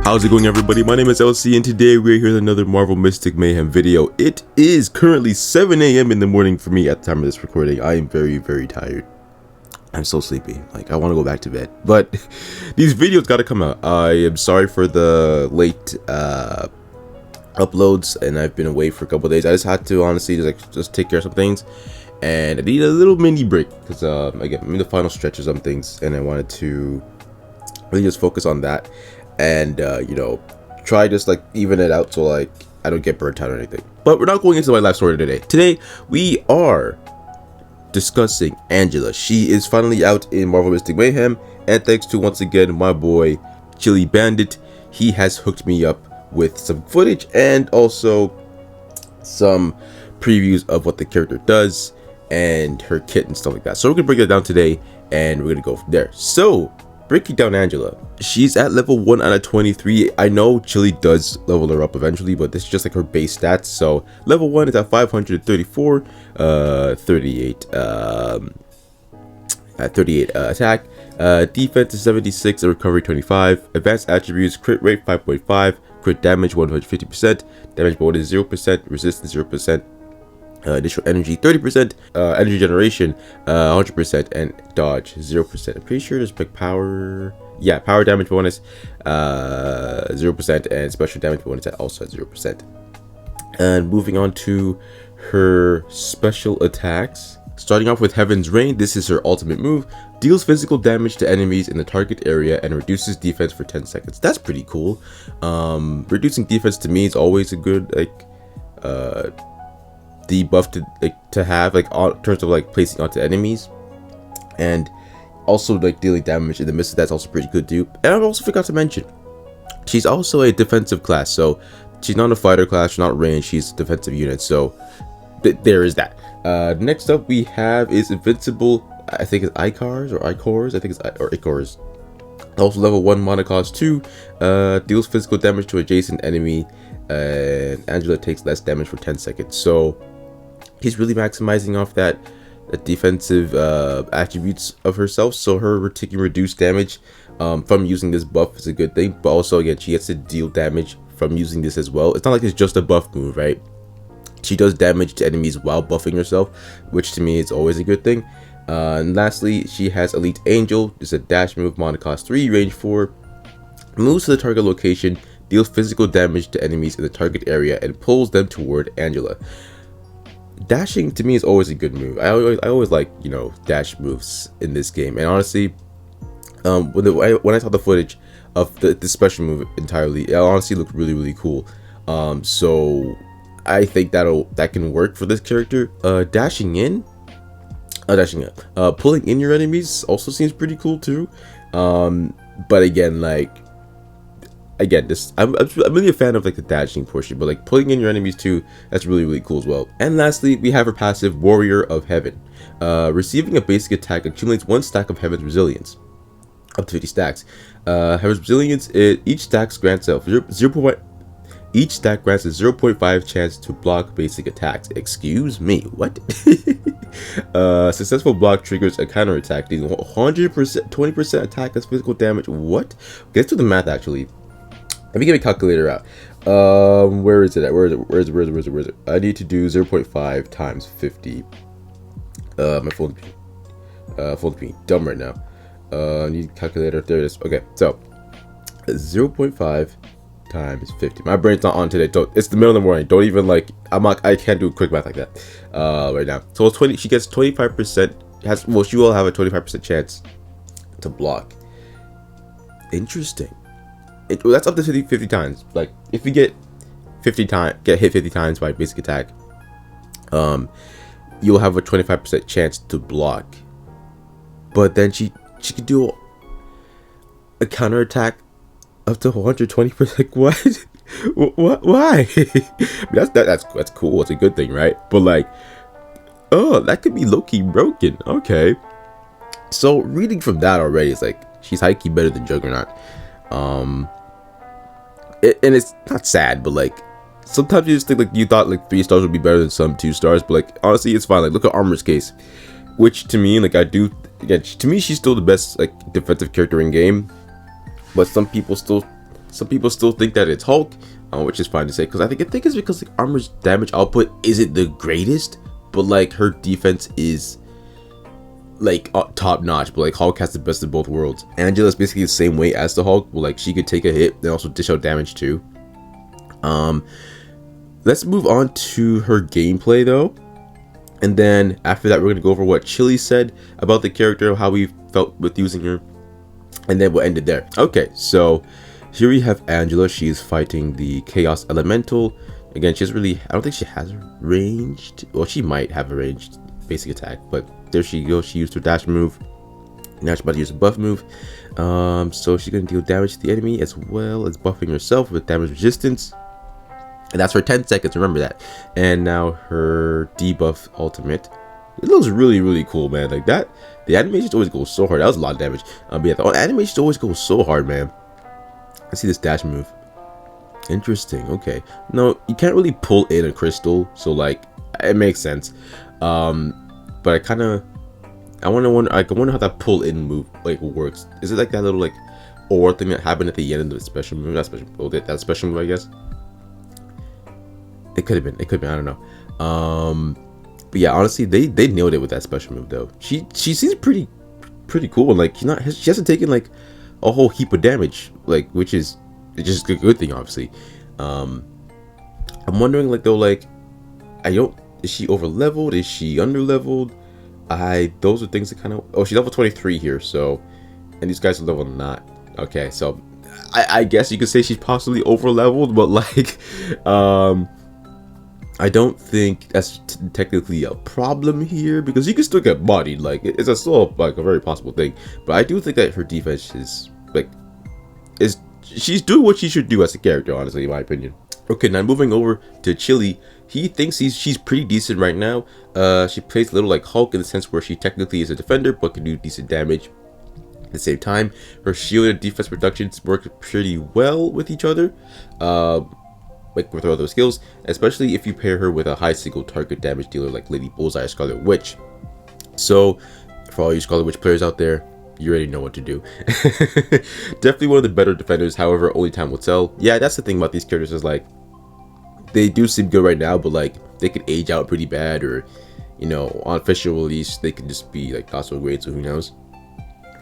How's it going, everybody? My name is LC and today we're here with another Marvel Mystic Mayhem video. It is currently 7 a.m. in the morning for me at the time of this recording. I am very tired. I'm so sleepy. Like, I want to go back to bed. But these videos gotta come out. I am sorry for the late uploads, and I've been away for a couple of days. I just had to honestly just take care of some things, and I need a little mini break because again, I'm in the final stretch of some things, and I wanted to really just focus on that. And you know, try just like even it out so like I don't get burnt out or anything. But we're not going into my life story today. Today we are discussing Angela. She is finally out in Marvel Mystic Mayhem, and thanks to once again my boy Chilli Bandit, he has hooked me up with some footage and also some previews of what the character does and her kit and stuff like that. So we're gonna break that down today, and we're gonna go from there. So breaking down Angela, she's at level 1 out of 23. I know Chilli does level her up eventually, but this is just like her base stats. So level 1 is at 534, 38 attack, defense is 76, and recovery 25. Advanced attributes: crit rate 5.5, crit damage 150%, damage bonus 0%, resistance 0%. Initial energy 30%, energy generation 100%, and dodge 0%. I'm pretty sure there's big power, yeah, power damage bonus 0%, and special damage bonus at also at 0%. And moving on to her special attacks, starting off with Heaven's Reign. This is her ultimate move. Deals physical damage to enemies in the target area and reduces defense for 10 seconds. That's pretty cool. Reducing defense to me is always a good debuff to have, like, in terms of like placing onto enemies, and also like dealing damage in the midst of that's also pretty good too. And I also forgot to mention, she's also a defensive class, so she's not a fighter class, she's not ranged, she's a defensive unit. So there is that. Next up we have is Invincible. I think it's Icars or Icors. I think it's or Icors. Also level 1 mana cost 2, deals physical damage to adjacent enemy, and Angela takes less damage for 10 seconds. So he's really maximizing off that defensive attributes of herself. So her taking reduced damage from using this buff is a good thing, but also again she gets to deal damage from using this as well. It's not like it's just a buff move, right? She does damage to enemies while buffing herself, which to me is always a good thing. And lastly, she has Elite Angel. It's a dash move, mana cost 3, range 4, moves to the target location, deals physical damage to enemies in the target area, and pulls them toward Angela. Dashing to me is always a good move. I always like, you know, dash moves in this game. And honestly, when I saw the footage of the special move entirely, it honestly looked really cool. So I think that can work for this character. Pulling in your enemies also seems pretty cool too. But again, like, I'm really a fan of like the dashing portion, but like pulling in your enemies too, that's really cool as well. And lastly, we have her passive, Warrior of Heaven. Receiving a basic attack accumulates 1 stack of Heaven's Resilience, up to 50 stacks. Heaven's Resilience, each stack grants a 0.5 chance to block basic attacks. Excuse me, what? Successful block triggers a counter attack, dealing 100%, 20% attack as physical damage. What? Let's do the math actually. Let me get a calculator out. Where is it at? Where is it? I need to do 0.5 times 50. My phone's being dumb right now. I need a calculator. There it is. Okay, so 0.5 times 50. My brain's not on today. It's the middle of the morning. Don't even like. I can't do quick math like that right now. So it's 20. She gets 25%. She will have a 25% chance to block. Interesting. That's up to 50 times. Like, if we get hit 50 times by basic attack, you'll have a 25% chance to block. But then she could do a counter attack up to 120%. Like, what? Why? I mean, that's cool. It's a good thing, right? But like, oh, that could be low-key broken. Okay. So reading from that already, it's like she's high-key better than Juggernaut. And it's not sad, but like sometimes you just think like you thought like 3 stars would be better than some 2 stars, but like honestly it's fine. Like, look at Armor's Case, which to me, like, I do, again, to me she's still the best like defensive character in game, but some people still Some people still think that it's Hulk, which is fine to say, because I think it's because like armor's damage output isn't the greatest, but like her defense is like top notch. But like Hulk has the best of both worlds. Angela's basically the same way as the Hulk, but like she could take a hit and also dish out damage too. Let's move on to her gameplay though, and then after that we're gonna go over what Chilli said about the character, how we felt with using her, and then we'll end it there. Okay, so here we have Angela. She's fighting the Chaos Elemental. Again, she's really, I don't think she has a ranged, well, she might have a ranged basic attack, but there she goes. She used her dash move. Now she's about to use a buff move. So she's going to deal damage to the enemy as well as buffing herself with damage resistance. And that's for 10 seconds, remember that. And now her debuff ultimate. It looks really, really cool, man. Like that, the animation always goes so hard. That was a lot of damage. But yeah, the animation always goes so hard, man. I see this dash move. Interesting. Okay. No, you can't really pull in a crystal, so like it makes sense. But I wonder how that pull in move like works. Is it like that little like aura thing that happened at the end of the special move? That special move, I guess. It could have been. I don't know. But yeah, honestly, they nailed it with that special move though. She seems pretty cool, and like she hasn't taken like a whole heap of damage, like, which is just a good thing, obviously. I'm wondering, like, though, like, is she over leveled? Is she under leveled? Those are things that kind of, oh, she's level 23 here, so, and these guys are level 9. Okay, so I guess you could say she's possibly over leveled, but like, I don't think that's technically a problem here, because you can still get bodied. Like, it's still like a very possible thing. But I do think that her defense is like, she's doing what she should do as a character, honestly, in my opinion. Okay, now moving over to Chilli. He thinks she's pretty decent right now. She plays a little like Hulk in the sense where she technically is a defender, but can do decent damage. At the same time, her shield and defense reductions work pretty well with each other. Like with her other skills, especially if you pair her with a high single target damage dealer like Lady Bullseye or Scarlet Witch. So, for all you Scarlet Witch players out there, you already know what to do. Definitely one of the better defenders, however, only time will tell. Yeah, that's the thing about these characters, is like, they do seem good right now, but like, they could age out pretty bad, or, you know, on official release, they could just be like not so great, so who knows.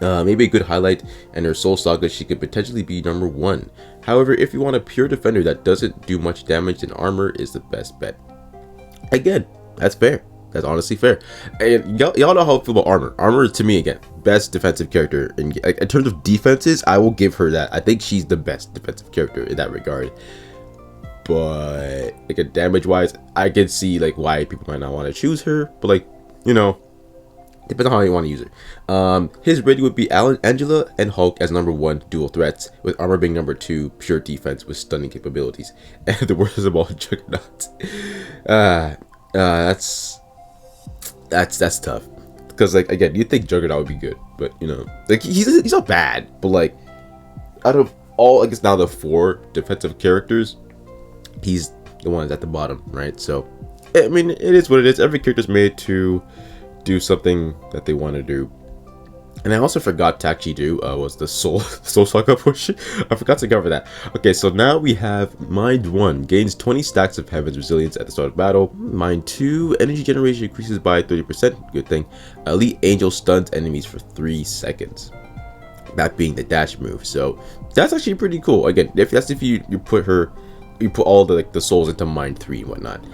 Maybe a good highlight, and her Soul Saga, she could potentially be number 1. However, if you want a pure defender that doesn't do much damage, then armor is the best bet. Again, that's fair. That's honestly fair. And y'all know how I feel about armor. Armor, to me, again, best defensive character. In terms of defenses, I will give her that. I think she's the best defensive character in that regard. But like, damage wise, I can see like why people might not want to choose her. But like, you know, depends on how you want to use it. His rating would be Angela and Hulk as number 1 dual threats, with armor being number 2 pure defense with stunning capabilities. And the worst of all, Juggernaut. That's tough, because like, again, you think Juggernaut would be good, but you know, like, he's not bad, but like, out of all, I guess now the 4 defensive characters, he's the one that's at the bottom, right? So I mean, it is what it is. Every character's made to do something that they want to do. And I also forgot to actually do was the Soul Saga portion. I forgot to cover that. Okay, so now we have Mind 1 gains 20 stacks of Heaven's resilience at the start of battle. Mind 2 energy generation increases by 30%. Good thing. Elite Angel stuns enemies for 3 seconds. That being the dash move. So that's actually pretty cool. Again, if you put all the souls into Mind 3 and whatnot.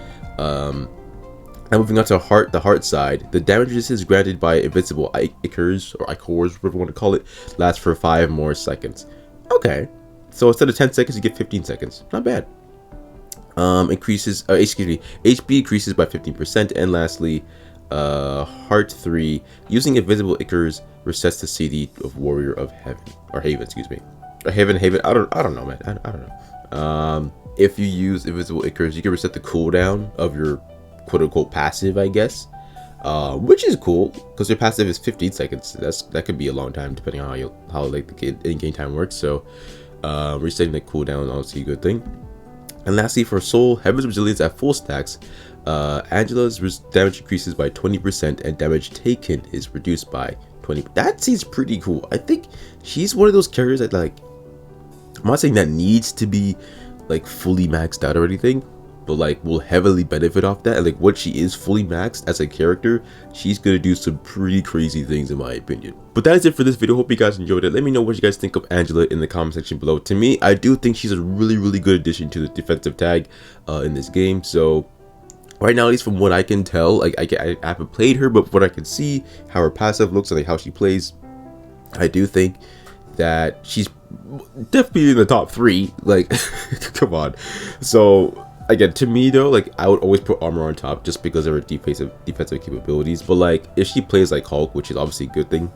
Now moving on to the heart side, the damage resistance granted by invincible Ichors, or Ichors, whatever you want to call it, lasts for 5 more seconds. Okay, so instead of 10 seconds, you get 15 seconds. Not bad. HP increases by 15%, and lastly, Heart 3, using Invisible Ichors resets the CD of Warrior of Heaven, or Haven, excuse me, or Haven. I don't know, man. I don't know. If you use Invisible Ichors, you can reset the cooldown of your quote-unquote passive, I guess, which is cool, because your passive is 15 seconds. That could be a long time, depending on how like the in-game time works. So resetting the cooldown, obviously a good thing. And lastly, for Soul, Heaven's resilience at full stacks, Angela's damage increases by 20%, and damage taken is reduced by 20%. That seems pretty cool. I think she's one of those characters that, like, I'm not saying that needs to be like fully maxed out or anything, but like will heavily benefit off that. And like when she is fully maxed as a character, she's gonna do some pretty crazy things in my opinion. But that is it for this video. Hope you guys enjoyed it. Let me know what you guys think of Angela in the comment section below. To me, I do think she's a really good addition to the defensive tag in this game. So right now, at least from what I can tell, like I haven't played her, but what I can see, how her passive looks and like how she plays, I do think that she's definitely in the top 3. Like come on. So again, to me though, like I would always put armor on top just because of her defensive capabilities. But like if she plays like Hulk, which is obviously a good thing,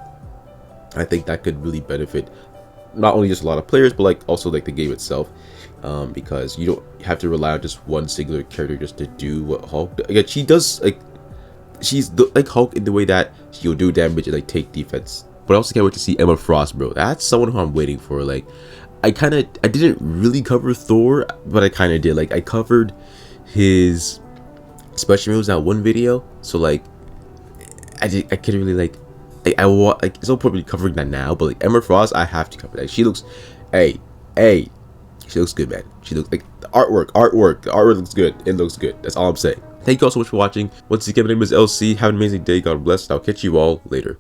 I think that could really benefit not only just a lot of players, but like also like the game itself, because you don't have to rely on just one singular character just to do what Hulk does. Again, she does, like she's like Hulk in the way that she'll do damage and like take defense. But I also can't wait to see Emma Frost, bro. That's someone who I'm waiting for. Like I didn't really cover Thor, but I kind of did. Like I covered his special moves in that one video, so like I couldn't really like I want, like it's no point covering that now. But like Emma Frost, I have to cover that. She looks, hey, she looks good, man. She looks like the artwork looks good. It looks good. That's all I'm saying. Thank you all so much for watching. Once again, my name is LC. Have an amazing day. God bless. And I'll catch you all later.